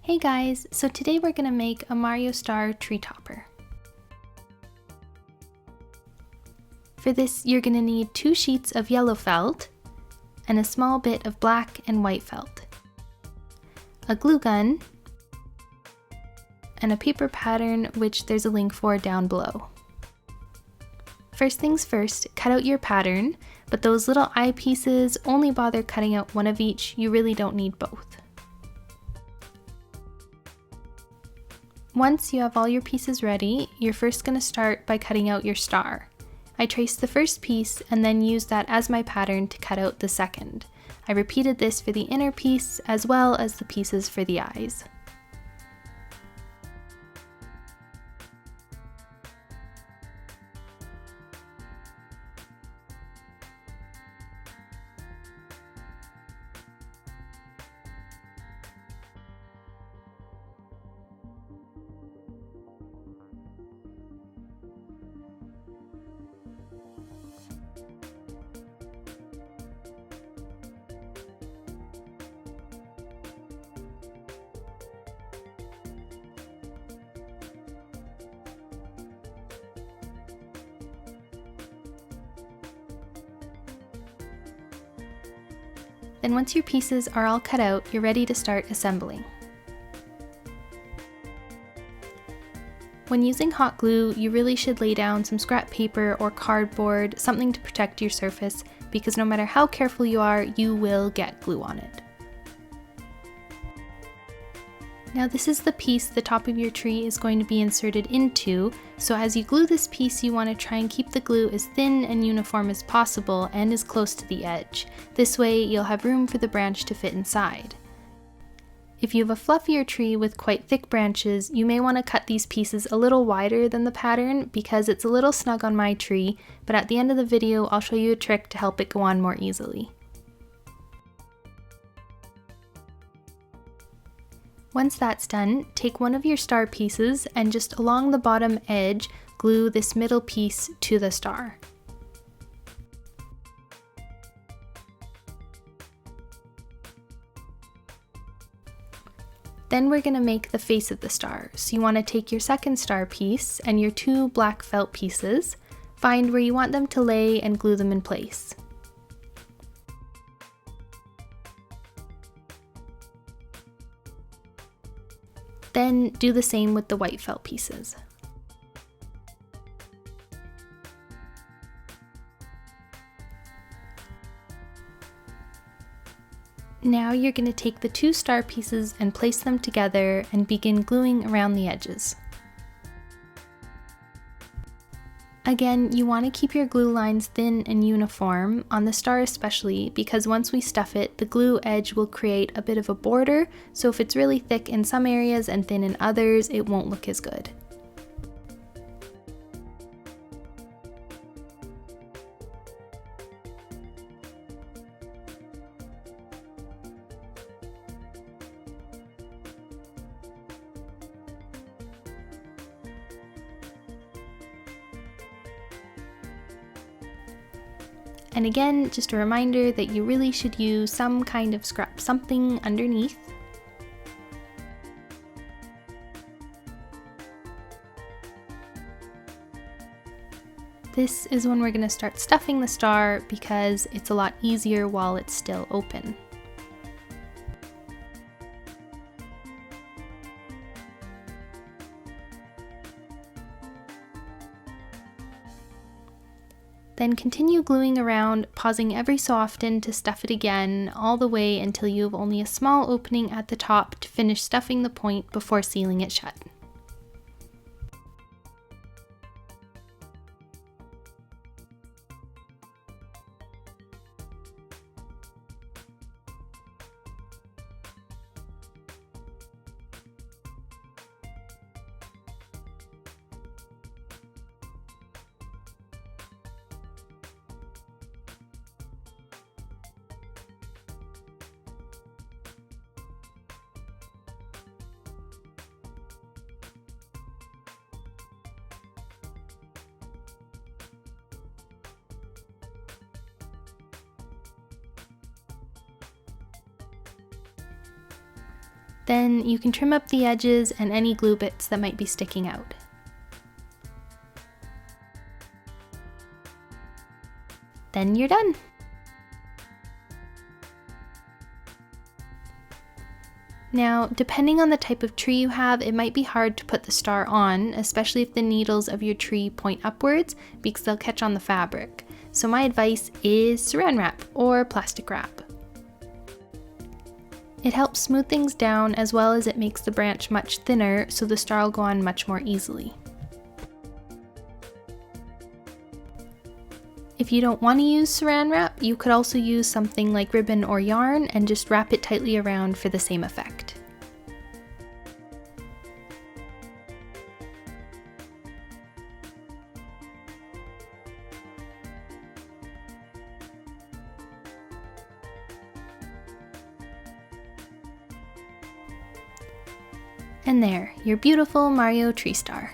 Hey guys, so today we're going to make a Mario Star tree topper. For this, you're going to need 2 sheets of yellow felt and a small bit of black and white felt, a glue gun, and a paper pattern which there's a link for down below. First things first, cut out your pattern, but those little eye pieces, only bother cutting out one of each, you really don't need both. Once you have all your pieces ready, you're first going to start by cutting out your star. I traced the first piece and then used that as my pattern to cut out the second. I repeated this for the inner piece as well as the pieces for the eyes. Then once your pieces are all cut out, you're ready to start assembling. When using hot glue, you really should lay down some scrap paper or cardboard, something to protect your surface, because no matter how careful you are, you will get glue on it. Now this is the piece the top of your tree is going to be inserted into, so as you glue this piece you want to try and keep the glue as thin and uniform as possible and as close to the edge. This way you'll have room for the branch to fit inside. If you have a fluffier tree with quite thick branches, you may want to cut these pieces a little wider than the pattern because it's a little snug on my tree, but at the end of the video I'll show you a trick to help it go on more easily. Once that's done, take one of your star pieces and just along the bottom edge, glue this middle piece to the star. Then we're going to make the face of the star. So you want to take your second star piece and your 2 black felt pieces, find where you want them to lay and glue them in place. Then do the same with the white felt pieces. Now you're going to take the 2 star pieces and place them together and begin gluing around the edges. Again, you want to keep your glue lines thin and uniform, on the star especially, because once we stuff it, the glue edge will create a bit of a border, so if it's really thick in some areas and thin in others, it won't look as good. And again, just a reminder that you really should use some kind of scrap something underneath. This is when we're going to start stuffing the star because it's a lot easier while it's still open. Then continue gluing around, pausing every so often to stuff it again, all the way until you have only a small opening at the top to finish stuffing the point before sealing it shut. Then you can trim up the edges and any glue bits that might be sticking out. Then you're done! Now, depending on the type of tree you have, it might be hard to put the star on, especially if the needles of your tree point upwards, because they'll catch on the fabric. So my advice is saran wrap or plastic wrap. It helps smooth things down as well as it makes the branch much thinner, so the star will go on much more easily. If you don't want to use saran wrap, you could also use something like ribbon or yarn and just wrap it tightly around for the same effect. And there, your beautiful Mario tree star.